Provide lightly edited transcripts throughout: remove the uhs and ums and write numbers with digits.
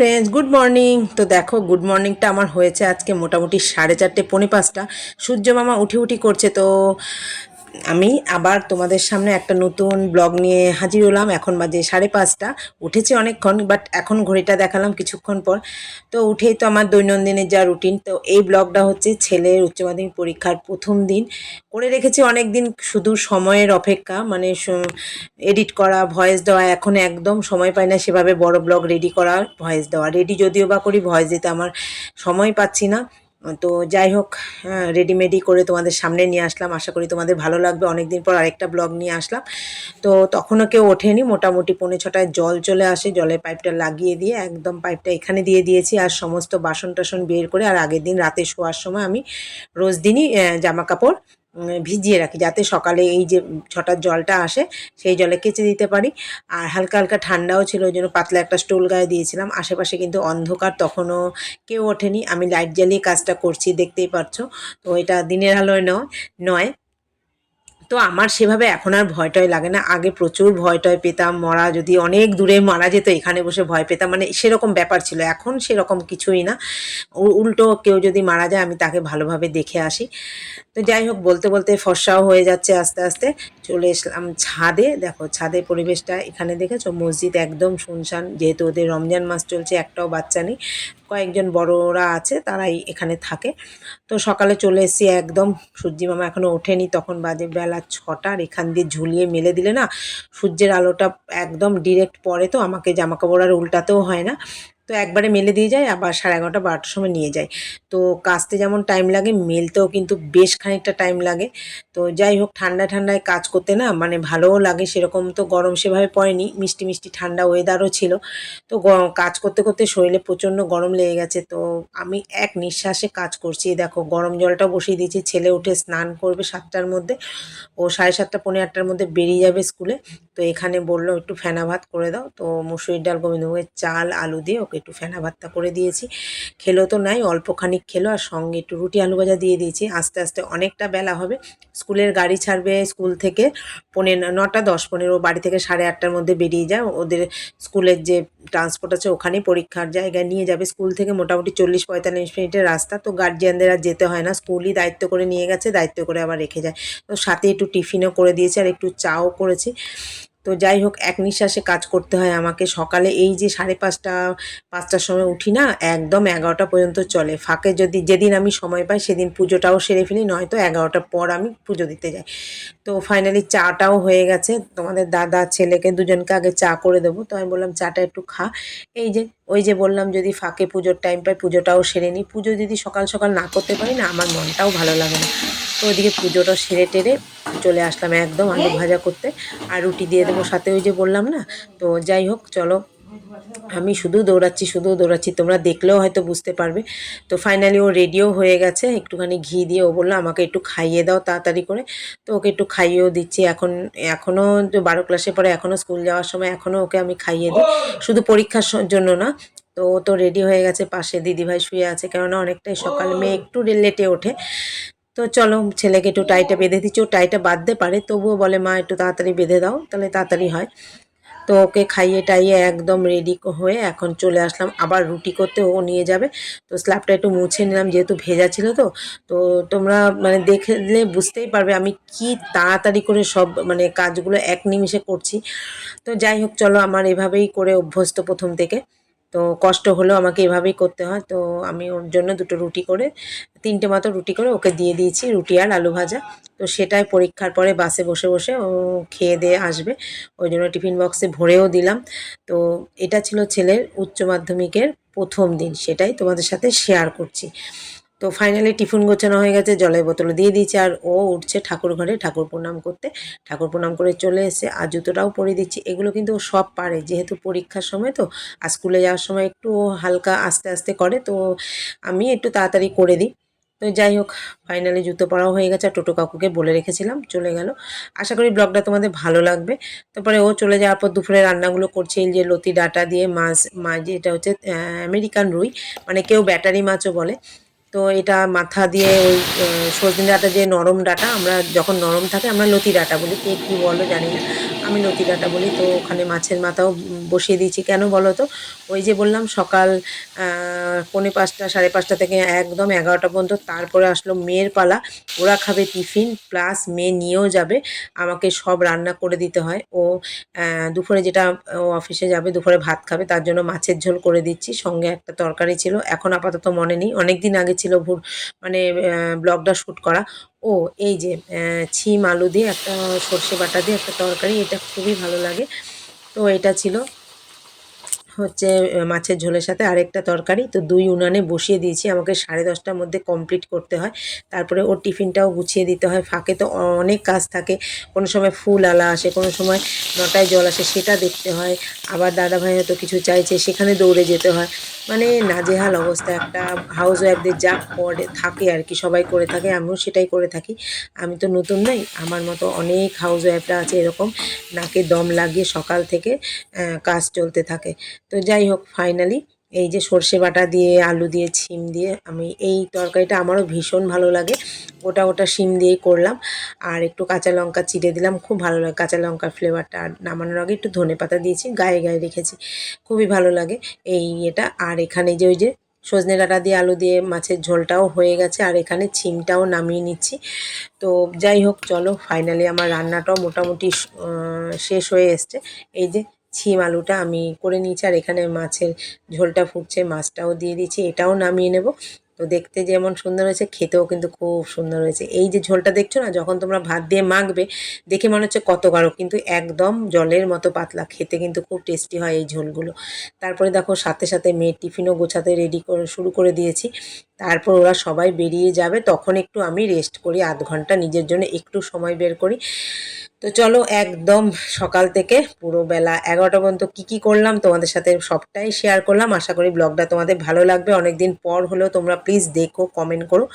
Friends, good morning. তো দেখো, good মর্নিংটা আমার হয়েছে আজকে মোটামুটি 4:30 পৌনে 5টা। সূর্য মামা উঠি উঠি করছে। তো আমি আবার তোমাদের সামনে একটা নতুন ব্লগ নিয়ে হাজির হলাম। এখন বাজে 5:30। উঠেছি অনেকক্ষণ, বাট এখন ঘড়িটা দেখালাম কিছুক্ষণ পর। তো উঠেই তো আমার দৈনন্দিনের যা রুটিন। তো এই ব্লগটা হচ্ছে ছেলের উচ্চ মাধ্যমিক পরীক্ষার প্রথম দিন। করে রেখেছি অনেক দিন, শুধু সময়ের অপেক্ষা, মানে এডিট করা, ভয়েস দেওয়া। এখন একদম সময় পাই না সেভাবে বড় ব্লগ রেডি করা, ভয়েস দেওয়া। রেডি যদিও বা করি, ভয়েস দিতে আমার সময় পাচ্ছি না। তো যাই হোক, রেডিমেডি করে তোমাদের সামনে নিয়ে আসলাম। আশা করি তোমাদের ভালো লাগবে। অনেক দিন পর আরেকটা ব্লগ নিয়ে আসলাম। তো তখনও কেউ ওঠেনি। মোটামুটি 5:45 জল চলে আসে। জলের পাইপটা লাগিয়ে দিয়ে একদম পাইপটা এখানে দিয়ে দিয়েছি। আর সমস্ত বাসন টাসন বের করে, আর আগের দিন রাতে শোয়ার সময় আমি রোজ দিনই জামা কাপড় ভিজিয়ে রাখি, যাতে সকালে এই যে ছটার জলটা আসে সেই জলে কেচে দিতে পারি। আর হালকা হালকা ঠান্ডাও ছিল, ওই জন্য পাতলা একটা স্টোল গায়ে দিয়েছিলাম। আশেপাশে কিন্তু অন্ধকার, তখনও কেউ ওঠেনি। আমি লাইট জ্বালিয়ে কাজটা করছি, দেখতেই পাচ্ছ। তো এটা দিনের আলোয় নয়। তো আমার সেভাবে এখন আর ভয়টয় লাগে না। আগে প্রচুর ভয়টয় পেতাম, মরা যদি অনেক দূরে মারা যেত এখানে বসে ভয় পেতাম, মানে সেরকম ব্যাপার ছিল। এখন সেরকম কিছুই না। উল্টো কেউ যদি মারা যায় আমি তাকে ভালোভাবে দেখে আসি। তো যাই হোক, বলতে বলতে ফর্সাও হয়ে যাচ্ছে আস্তে আস্তে। চলে এসলাম ছাদে। দেখো ছাদের পরিবেশটা, এখানে দেখেছো মসজিদ একদম শুনশান, যেহেতু ওদের রমজান মাস চলছে, একটাও বাচ্চা নেই। কয়েকজন বড়রা আছে, তারাই এখানে থাকে। তো সকালে চলে এসেছি একদম। সূর্যি মামা এখনো ওঠেনি, তখন বাজে বেলা 6টা। আর এখান দিয়ে ঝুলিয়ে মেলে দিলে না, সূর্যের আলোটা একদম ডিরেক্ট পড়ে, তো আমাকে জামা কাপড় আর উল্টাতেও হয় না। তো একবারে মেলে দিয়ে যায়, আবার 11:30 12টার সময় নিয়ে যায়। তো কাচতে যেমন টাইম লাগে, মেলতেও কিন্তু বেশ খানিকটা টাইম লাগে। তো যাই হোক, ঠান্ডা ঠান্ডায় কাজ করতে না মানে ভালোও লাগে। সেরকম তো গরম সেভাবে পড়েনি, মিষ্টি মিষ্টি ঠান্ডা ওয়েদারও ছিল। তো কাজ করতে করতে শরীরে প্রচণ্ড গরম লেগে গেছে। তো আমি এক নিঃশ্বাসে কাজ করছি। এই দেখো, গরম জলটাও বসিয়ে দিয়েছি। ছেলে উঠে স্নান করবে 7টার মধ্যে। ও 7:30 পৌনে 8টার মধ্যে বেরিয়ে যাবে স্কুলে। তো এখানে বললো একটু ফেনা ভাত করে দাও। তো মুসুরির ডাল, গোবিন্দভোগের চাল, আলু দিয়ে ওকে একটু ফেনা ভাতটা করে দিয়েছি। খেলো তো নাই, অল্প খানিক খেলো। আর সঙ্গে একটু রুটি আলু ভাজা দিয়ে দিয়েছি। আস্তে আস্তে অনেকটা বেলা হবে। স্কুলের গাড়ি ছাড়বে স্কুল থেকে 9:30 10:15। বাড়ি থেকে 8:30টার মধ্যে বেরিয়ে যায়। ওদের স্কুলের যে ট্রান্সপোর্ট আছে ওখানেই পরীক্ষার জায়গায় নিয়ে যাবে। স্কুল থেকে মোটামুটি 40-45 মিনিটের রাস্তা। তো গার্জিয়ানদের আর যেতে হয় না, স্কুলই দায়িত্ব করে নিয়ে গেছে, দায়িত্ব করে আবার রেখে যায়। তো সাথে একটু টিফিনও করে দিয়েছি, আর একটু চাও করেছি। তো যাই হোক, এক নিঃশ্বাসে কাজ করতে হয় আমাকে। সকালে এই যে 5:30 5টার সময় উঠি না, একদম 11টা পর্যন্ত চলে। ফাঁকে যদি যেদিন আমি সময় পাই সেদিন পুজোটাও সেরে ফেলি, নয়তো 11টার পর আমি পুজো দিতে যাই। তো ফাইনালি চাটাও হয়ে গেছে। তোমাদের দাদা ছেলেকে দুজনকে আগে চা করে দেবো। তো আমি বললাম চাটা একটু খা। এই যে, ওই যে বললাম যদি ফাঁকে পুজোর টাইম পাই পুজোটাও সেরে নিই। পুজো যদি সকাল সকাল না করতে পারি না, আমার মনটাও ভালো লাগে না। তো ওইদিকে পুজোটা সেরে টেরে চলে আসলাম একদম আলু ভাজা করতে। আর রুটি দিয়ে দেবো সাথে, ওই যে বললাম না। তো যাই হোক, চলো। আমি শুধু দৌড়াচ্ছি, শুধু দৌড়াচ্ছি, তোমরা দেখলেও হয়তো বুঝতে পারবে। তো ফাইনালি ও রেডিও হয়ে গেছে। একটুখানি ঘি দিয়ে ও বললো আমাকে একটু খাইয়ে দাও তাড়াতাড়ি করে। তো ওকে একটু খাইয়েও দিচ্ছি। এখনও তো 12 ক্লাসে পড়ে, এখনও স্কুল যাওয়ার সময় এখনও ওকে আমি খাইয়ে দিই, শুধু পরীক্ষার জন্য না। তো ও তো রেডি হয়ে গেছে, পাশে দিদিভাই শুয়ে আছে, কেননা অনেকটাই সকাল, মেয়ে একটু লেটে ওঠে। তো চলো, ছেলেকে একটু টাইটা বেঁধে দিচ্ছি। ও টাইটা বাঁধতে পারে, তবুও বলে মা একটু তাড়াতাড়ি বেঁধে দাও, তাহলে তাড়াতাড়ি হয়। তো ওকে খাইয়ে টাইয়ে একদম রেডি হয়ে এখন চলে আসলাম আবার রুটি করতে, ও নিয়ে যাবে। তো স্ল্যাবটা একটু মুছে নিলাম, যেহেতু ভেজা ছিল। তো তো তোমরা মানে দেখলে বুঝতেই পারবে আমি কি তাড়াতাড়ি করে সব মানে কাজগুলো এক নিমিষে করছি। তো যাই হোক, চলো, আমার এভাবেই করে অভ্যস্ত প্রথম থেকে। তো কষ্ট হলেও আমাকে এভাবেই করতে হয়। তো আমি ওর জন্য 2টো রুটি করে, 3টে মতো রুটি করে ওকে দিয়ে দিয়েছি, রুটি আর আলু ভাজা। তো সেটাই পরীক্ষার পরে বাসে বসে বসে ও খেয়ে দিয়ে আসবে, ওই জন্য টিফিন বক্সে ভরেও দিলাম। তো এটা ছিল ছেলের উচ্চ মাধ্যমিকের প্রথম দিন, সেটাই তোমাদের সাথে শেয়ার করছি। তো ফাইনালি টিফিন গোছানো হয়ে গেছে, জলের বোতল দিয়ে দিয়েছি। আর ও উঠছে ঠাকুর ঘরে ঠাকুর প্রণাম করতে। ঠাকুর প্রণাম করে চলে এসে আর জুতোটাও পরিয়ে দিচ্ছি। এগুলো কিন্তু ও সব পারে, যেহেতু পরীক্ষার সময়। তো আর স্কুলে যাওয়ার সময় একটু ও হালকা আস্তে আস্তে করে, তো আমি একটু তাড়াতাড়ি করে দিই। তো যাই হোক, ফাইনালি জুতো পরাও হয়ে গেছে। আর টোটো কাকুকে বলে রেখেছিলাম, চলে গেল। আশা করি ব্লগটা তোমাদের ভালো লাগবে। তারপরে ও চলে যাওয়ার পর দুপুরে রান্নাগুলো করছে। এই যে লতি ডাঁটা দিয়ে মাছ যেটা হচ্ছে আমেরিকান রুই, মানে কেউ ব্যাটারি মাছও বলে। তো এটা মাথা দিয়ে ওই সজনে ডাঁটা, যে নরম ডাঁটা, আমরা যখন নরম থাকে আমরা লতি ডাঁটা বলি, কে কী বলো জানি না। আমি লতি ডাঁটা বলি। তো ওখানে মাছের মাথাও বসিয়ে দিয়েছি। কেন বলো তো? ওই যে বললাম সকাল ৫:45 ৫:৩০ থেকে একদম ১১টা পর্যন্ত, তারপরে আসলো মেয়ের পালা। ওরা খাবে টিফিন, প্লাস মেয়ে নিয়েও যাবে। আমাকে সব রান্না করে দিতে হয়। ও দুপুরে যেটা ও অফিসে যাবে, দুপুরে ভাত খাবে, তার জন্য মাছের ঝোল করে দিচ্ছি। সঙ্গে একটা তরকারি ছিল, এখন আপাতত মনে নেই, অনেক দিন আগে ছিল মানে ব্লগটা শ্যুট করা। ও এই যে ছিম আলু দিয়ে একটা সর্ষে বাটা দিয়ে একটা তরকারি, এটা খুবই ভালো লাগে। তো এটা ছিল হচ্ছে মাছের ঝোলের সাথে আরেকটা তরকারি। তো ২ উনানে বসিয়ে দিয়েছি, আমাকে 10:30টার মধ্যে কমপ্লিট করতে হয়। তারপরে ওর টিফিনটাও গুছিয়ে দিতে হয়। ফাঁকে তো অনেক কাজ থাকে। কোনো সময় ফুল আলা আসে, কোনো সময় ৯টায় জল আসে, সেটা দেখতে হয়। আবার দাদাভাই হয়তো কিছু চাইছে, সেখানে দৌড়ে যেতে হয়। মানে নাজেহাল অবস্থা। একটা হাউস ওয়াইফদের যা করে থাকে আর কি, সবাই করে থাকে, আমিও সেটাই করে থাকি। আমি তো নতুন নই, আমার মতো অনেক হাউস ওয়াইফরা আছে এরকম নাকে দম লাগিয়ে সকাল থেকে কাজ চলতে থাকে। তো যাই হোক, ফাইনালি এই যে সর্ষে বাটা দিয়ে আলু দিয়ে ছিম দিয়ে আমি এই তরকারিটা আমারও ভীষণ ভালো লাগে। ওটা শিম দিয়েই করলাম। আর একটু কাঁচা লঙ্কা চিড়ে দিলাম, খুব ভালো লাগে কাঁচা লঙ্কার ফ্লেভারটা। আর নামানোর আগে একটু ধনেপাতা দিয়েছি, গায়ে গায়ে রেখেছি, খুবই ভালো লাগে এই এটা। আর এখানে যে ওই যে সজনে ডাঁটা দিয়ে আলু দিয়ে মাছের ঝোলটাও হয়ে গেছে, আর এখানে ছিমটাও নামিয়ে নিচ্ছি। তো যাই হোক, চলো ফাইনালি আমার রান্নাটাও মোটামুটি শেষ হয়ে এসছে। এই যে ছিম আলুটা আমি করে নিয়েছি, আর এখানে মাছের ঝোলটা ফুটছে, মাছটাও দিয়ে দিয়েছি, এটাও নামিয়ে নেব। তো দেখতে যেমন সুন্দর হয়েছে, খেতেও কিন্তু খুব সুন্দর হয়েছে। এই যে ঝোলটা দেখছো না, যখন তোমরা ভাত দিয়ে মাখবে, দেখে মনে হচ্ছে কত গাঢ়, কিন্তু একদম জলের মতো পাতলা, খেতে কিন্তু খুব টেস্টি হয় এই ঝোলগুলো। তারপরে দেখো সাথে সাথে মেয়ের টিফিনও গোছাতে রেডি করে শুরু করে দিয়েছি। তারপর ওরা সবাই বেরিয়ে যাবে, তখন একটু আমি রেস্ট করি, ০.৫ ঘন্টা নিজের জন্য একটু সময় বের করি। তো চলো, একদম সকাল থেকে পুরো বেলা ১১টা পর্যন্ত কী করলাম তোমাদের সাথে সবটাই শেয়ার করলাম। আশা করি ব্লগটা তোমাদের ভালো লাগবে। অনেকদিন পর হলেও তোমরা প্লিজ দেখো, কমেন্ট করো।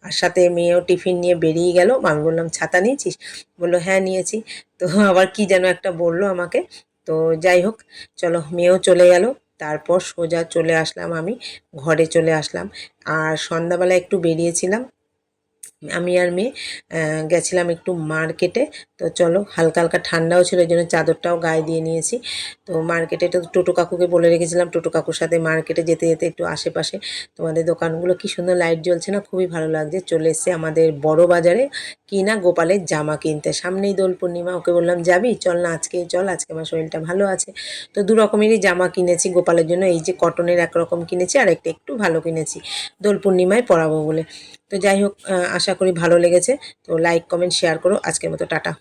আর সাথে মেয়েও টিফিন নিয়ে বেরিয়ে গেল। আমি বললাম ছাতা নিয়েছিস? বললো হ্যাঁ নিয়েছি। তো আবার কি যেন একটা বললো আমাকে। তো যাই হোক, চলো মেয়েও চলে গেল। তারপর সোজা চলে আসলাম, আমি ঘরে চলে আসলাম। আর সন্ধ্যাবেলা একটু বেরিয়েছিলাম আমি আর মেয়ে, গেছিলাম একটু মার্কেটে। তো চলো, হালকা হালকা ঠান্ডাও ছিল, এই জন্য চাদরটাও গায়ে দিয়ে নিয়েছি। তো মার্কেটে তো টোটো কাকুকে বলে রেখেছিলাম, টোটো কাকুর সাথে মার্কেটে যেতে যেতে একটু আশেপাশে তোমাদের দোকানগুলো কি সুন্দর লাইট জ্বলছে না, খুবই ভালো লাগছে। চলে এসছে আমাদের বড় বাজারে কি না গোপালের জামা কিনতে, সামনেই দোল পূর্ণিমা। ওকে বললাম যাবি? চল না, আজকে চল, আজকে আমার শরীরটা ভালো আছে। তো ২ রকমেরই জামা কিনেছি গোপালের জন্য। এই যে কটনের একরকম কিনেছি, আর একটা একটু ভালো কিনেছি, দোল পূর্ণিমায় পরাবো বলে। তো যাই হোক, আশা করি ভালো লেগেছে। তো লাইক, কমেন্ট, শেয়ার করো। আজকের মতো টাটা।